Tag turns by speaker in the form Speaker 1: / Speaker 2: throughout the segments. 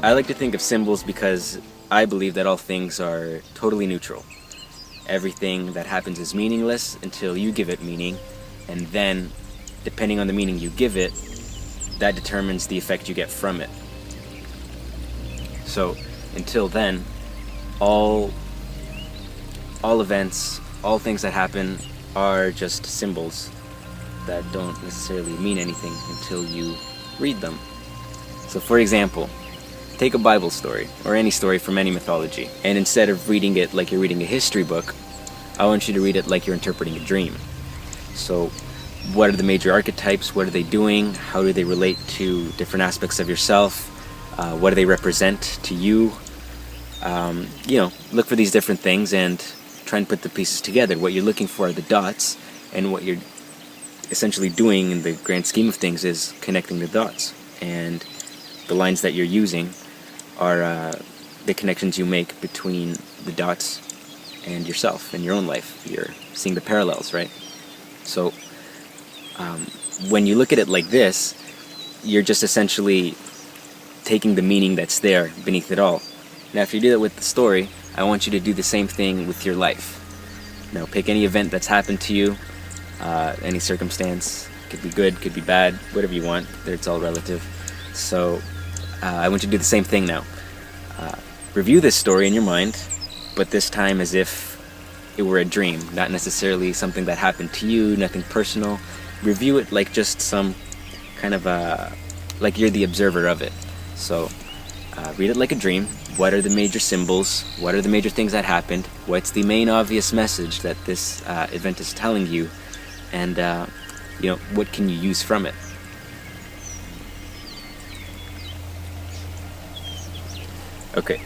Speaker 1: I like to think of symbols because I believe that all things are totally neutral. Everything that happens is meaningless until you give it meaning, and then, depending on the meaning you give it, that determines the effect you get from it. So, until then, all events, all things that happen are just symbols that don't necessarily mean anything until you read them. So for example, take a Bible story, or any story from any mythology, and instead of reading it like you're reading a history book, I want you to read it like you're interpreting a dream. So what are the major archetypes? What are they doing? How do they relate to different aspects of yourself? What do they represent to you? Look for these different things and try and put the pieces together. What you're looking for are the dots, and what you're essentially doing in the grand scheme of things is connecting the dots. And the lines that you're using are the connections you make between the dots and yourself and your own life. You're seeing the parallels, right? So when you look at it like this, you're just essentially taking the meaning that's there beneath it all. Now if you do that with the story, I want you to do the same thing with your life. Now pick any event that's happened to you, any circumstance, could be good, could be bad, whatever you want, it's all relative. So I want you to do the same thing now. Review this story in your mind, but this time as if it were a dream, not necessarily something that happened to you, nothing personal. Review it like just some kind of like you're the observer of it. So read it like a dream. What are the major symbols? What are the major things that happened? What's the main obvious message that this event is telling you? And what can you use from it? Okay,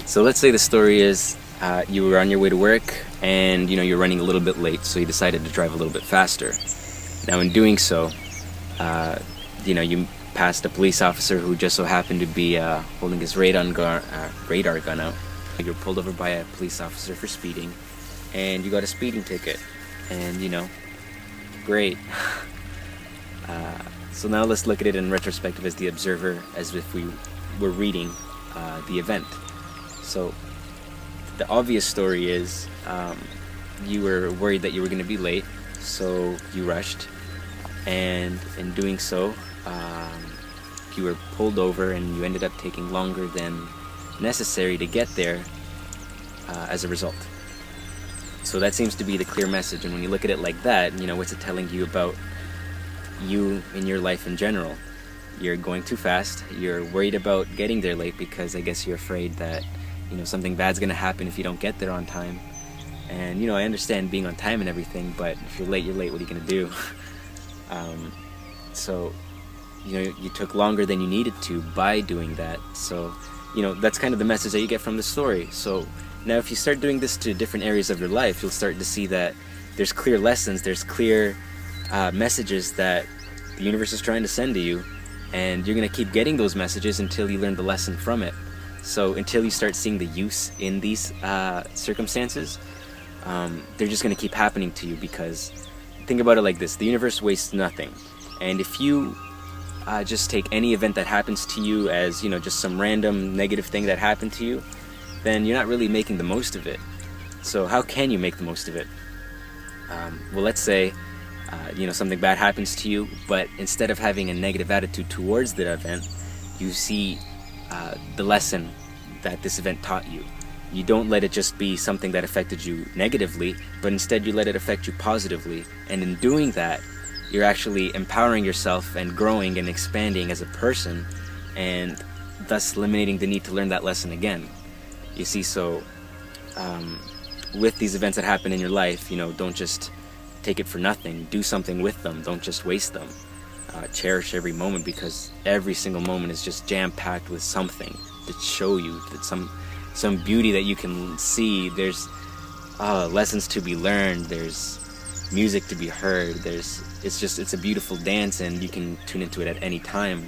Speaker 1: so let's say the story is you were on your way to work and you're running a little bit late, so you decided to drive a little bit faster. Now in doing so, you passed a police officer who just so happened to be holding his radar gun out. You were pulled over by a police officer for speeding, and you got a speeding ticket, and great. So now let's look at it in retrospective as the observer, as if we were reading the event. So the obvious story is you were worried that you were going to be late, so you rushed, and in doing so you were pulled over and you ended up taking longer than necessary to get there as a result. So that seems to be the clear message, and when you look at it like that, what's it telling you about you in your life in general? You're going too fast, you're worried about getting there late because I guess you're afraid that something bad's gonna happen if you don't get there on time. And I understand being on time and everything, but if you're late, what are you gonna do? So you took longer than you needed to by doing that. So that's kind of the message that you get from the story. So now if you start doing this to different areas of your life, you'll start to see that there's clear lessons, there's clear messages that the universe is trying to send to you, and you're going to keep getting those messages until you learn the lesson from it. So until you start seeing the use in these circumstances, they're just going to keep happening to you, because think about it like this: the universe wastes nothing. And if you just take any event that happens to you as just some random negative thing that happened to you, then you're not really making the most of it. So how can you make the most of it? Well, let's say something bad happens to you, but instead of having a negative attitude towards the event, you see the lesson that this event taught you. You don't let it just be something that affected you negatively, but instead you let it affect you positively. And in doing that, you're actually empowering yourself and growing and expanding as a person, and thus eliminating the need to learn that lesson again. You see, so with these events that happen in your life, don't just take it for nothing. Do something with them. Don't just waste them. Cherish every moment, because every single moment is just jam-packed with something to show you, that some beauty that you can see. There's lessons to be learned. There's music to be heard. It's a beautiful dance, and you can tune into it at any time.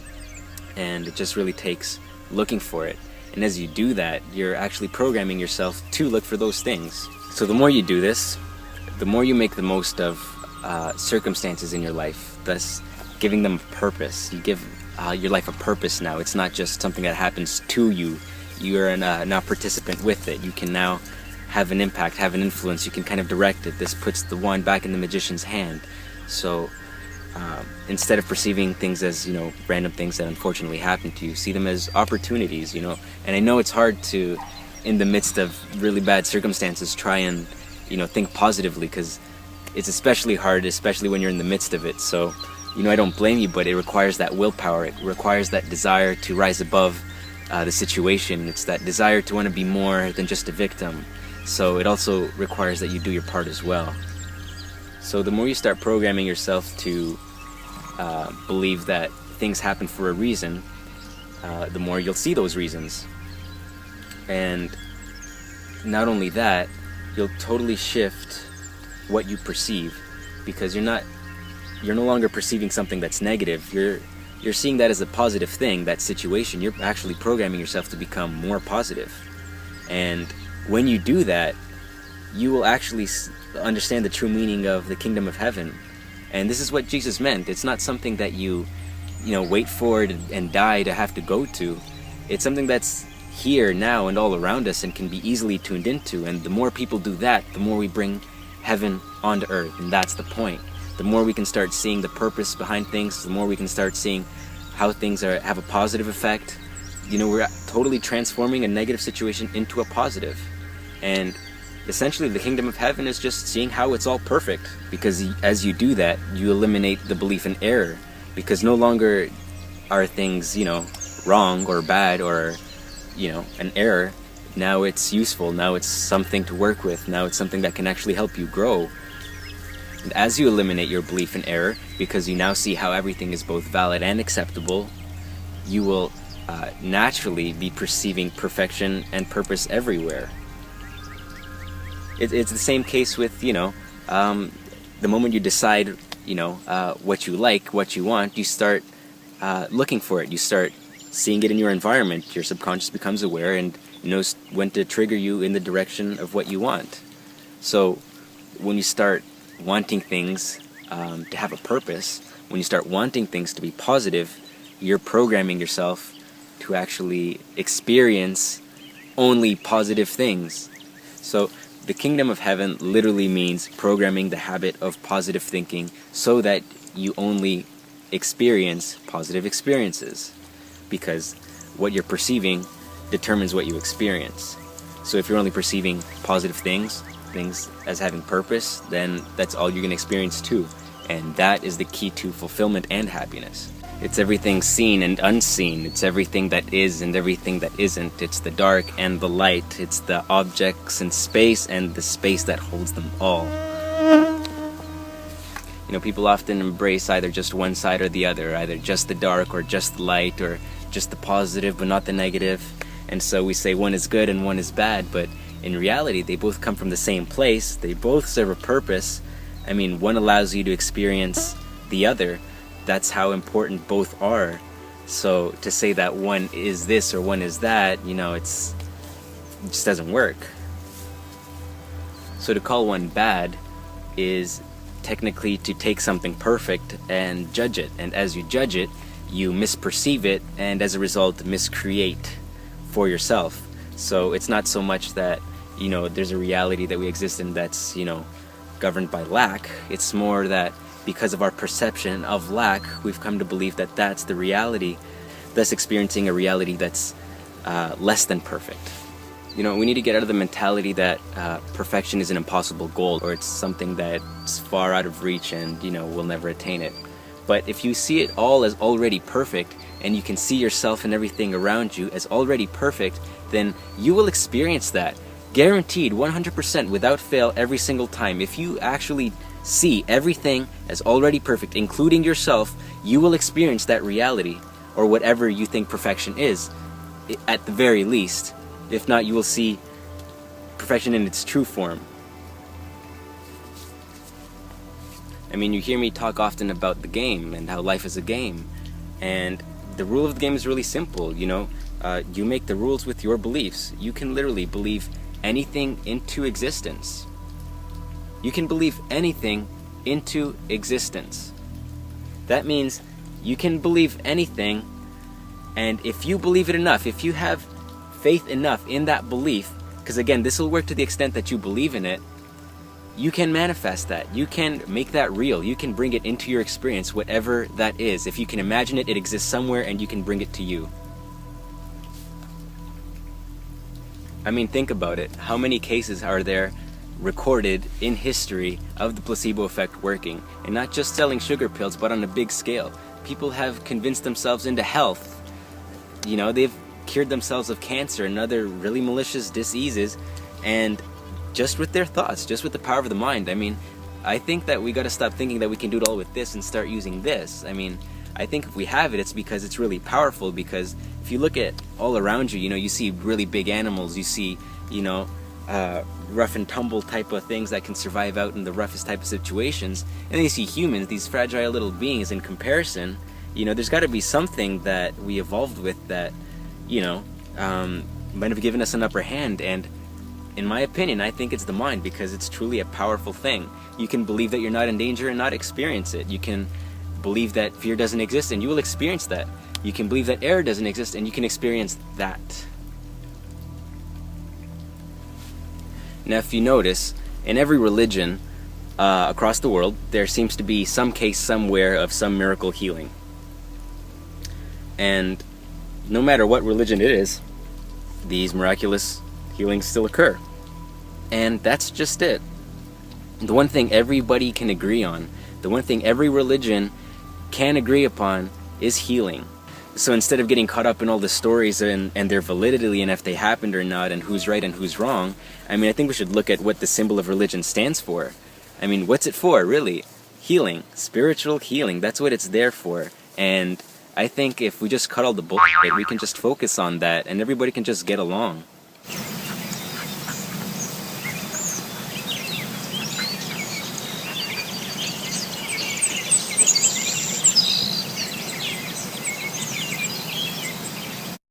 Speaker 1: And it just really takes looking for it. And as you do that, you're actually programming yourself to look for those things. So the more you do this, the more you make the most of circumstances in your life, thus giving them purpose. You give your life a purpose now. It's not just something that happens to you. You're now a participant with it. You can now have an impact, have an influence. You can kind of direct it. This puts the wand back in the magician's hand. So instead of perceiving things as, random things that unfortunately happen to you, see them as opportunities, And I know it's hard to, in the midst of really bad circumstances, try and, think positively, because it's especially hard, especially when you're in the midst of it. So, I don't blame you, but it requires that willpower. It requires that desire to rise above the situation. It's that desire to want to be more than just a victim. So it also requires that you do your part as well. So the more you start programming yourself to believe that things happen for a reason, the more you'll see those reasons. And not only that, you'll totally shift what you perceive, because you're no longer perceiving something that's negative. You're seeing that as a positive thing, that situation. You're actually programming yourself to become more positive. And when you do that, you will actually understand the true meaning of the kingdom of heaven. And this is what Jesus meant. It's not something that you wait for and die to have to go to. It's something that's here now and all around us and can be easily tuned into. And the more people do that, the more we bring heaven onto earth. And that's the point. The more we can start seeing the purpose behind things, the more we can start seeing how things have a positive effect. We're totally transforming a negative situation into a positive. And essentially the kingdom of heaven is just seeing how it's all perfect, because as you do that, you eliminate the belief in error, because no longer are things wrong or bad or an error. Now it's useful. Now it's something to work with. Now it's something that can actually help you grow. And as you eliminate your belief in error, because you now see how everything is both valid and acceptable, you will naturally be perceiving perfection and purpose everywhere. It's the same case with, the moment you decide, what you like, what you want, you start looking for it. You start seeing it in your environment. Your subconscious becomes aware and knows when to trigger you in the direction of what you want. So when you start wanting things to have a purpose, when you start wanting things to be positive, you're programming yourself to actually experience only positive things. So the kingdom of heaven literally means programming the habit of positive thinking so that you only experience positive experiences, because what you're perceiving determines what you experience. So if you're only perceiving positive things as having purpose, then that's all you're going to experience too. And that is the key to fulfillment and happiness. It's everything seen and unseen. It's everything that is and everything that isn't. It's the dark and the light. It's the objects in space and the space that holds them all. People often embrace either just one side or the other, either just the dark or just the light, or just the positive but not the negative. And so we say one is good and one is bad, but in reality they both come from the same place. They both serve a purpose. One allows you to experience the other. That's how important both are. So to say that one is this or one is that, it just doesn't work. So to call one bad is technically to take something perfect and judge it. And as you judge it, you misperceive it, and as a result miscreate for yourself. So it's not so much that, there's a reality that we exist in that's, governed by lack. It's more that because of our perception of lack, we've come to believe that that's the reality, thus experiencing a reality that's less than perfect. We need to get out of the mentality that perfection is an impossible goal, or it's something that's far out of reach and, we'll never attain it. But if you see it all as already perfect, and you can see yourself and everything around you as already perfect, then you will experience that. Guaranteed, 100%, without fail, every single time. If you actually see everything as already perfect, including yourself, you will experience that reality, or whatever you think perfection is, at the very least. If not, you will see perfection in its true form. You hear me talk often about the game and how life is a game. And the rule of the game is really simple, you make the rules with your beliefs. You can literally believe anything into existence. You can believe anything into existence. That means You can believe anything, and if you believe it enough, if you have faith enough in that belief, because again, this will work to the extent that you believe in it, you can manifest that. You can make that real. You can bring it into your experience, whatever that is. If you can imagine it, it exists somewhere and you can bring it to you. I mean, think about it. How many cases are there recorded in history of the placebo effect working? And not just selling sugar pills, but on a big scale. People have convinced themselves into health. You know, they've cured themselves of cancer and other really malicious diseases, and just with their thoughts, just with the power of the mind. I mean, I think that we got to stop thinking that we can do it all with this and start using this. I mean, I think if we have it, it's because it's really powerful. Because if you look at all around you, you know, you see really big animals, you see, you know, rough and tumble type of things that can survive out in the roughest type of situations, and then you see humans, these fragile little beings. In comparison, you know, there's got to be something that we evolved with that, you know, might have given us an upper hand. And in my opinion, I think it's the mind, because it's truly a powerful thing. You can believe that you're not in danger and not experience it. You can believe that fear doesn't exist and you will experience that. You can believe that error doesn't exist and you can experience that. Now, if you notice, in every religion across the world, there seems to be some case somewhere of some miracle healing. And no matter what religion it is, these miraculous healings still occur. And that's just it. The one thing everybody can agree on, the one thing every religion can agree upon, is healing. So instead of getting caught up in all the stories and their validity and if they happened or not and who's right and who's wrong, I mean, I think we should look at what the symbol of religion stands for. I mean, what's it for, really? Healing. Spiritual healing. That's what it's there for. And I think if we just cut all the bullshit, we can just focus on that and everybody can just get along.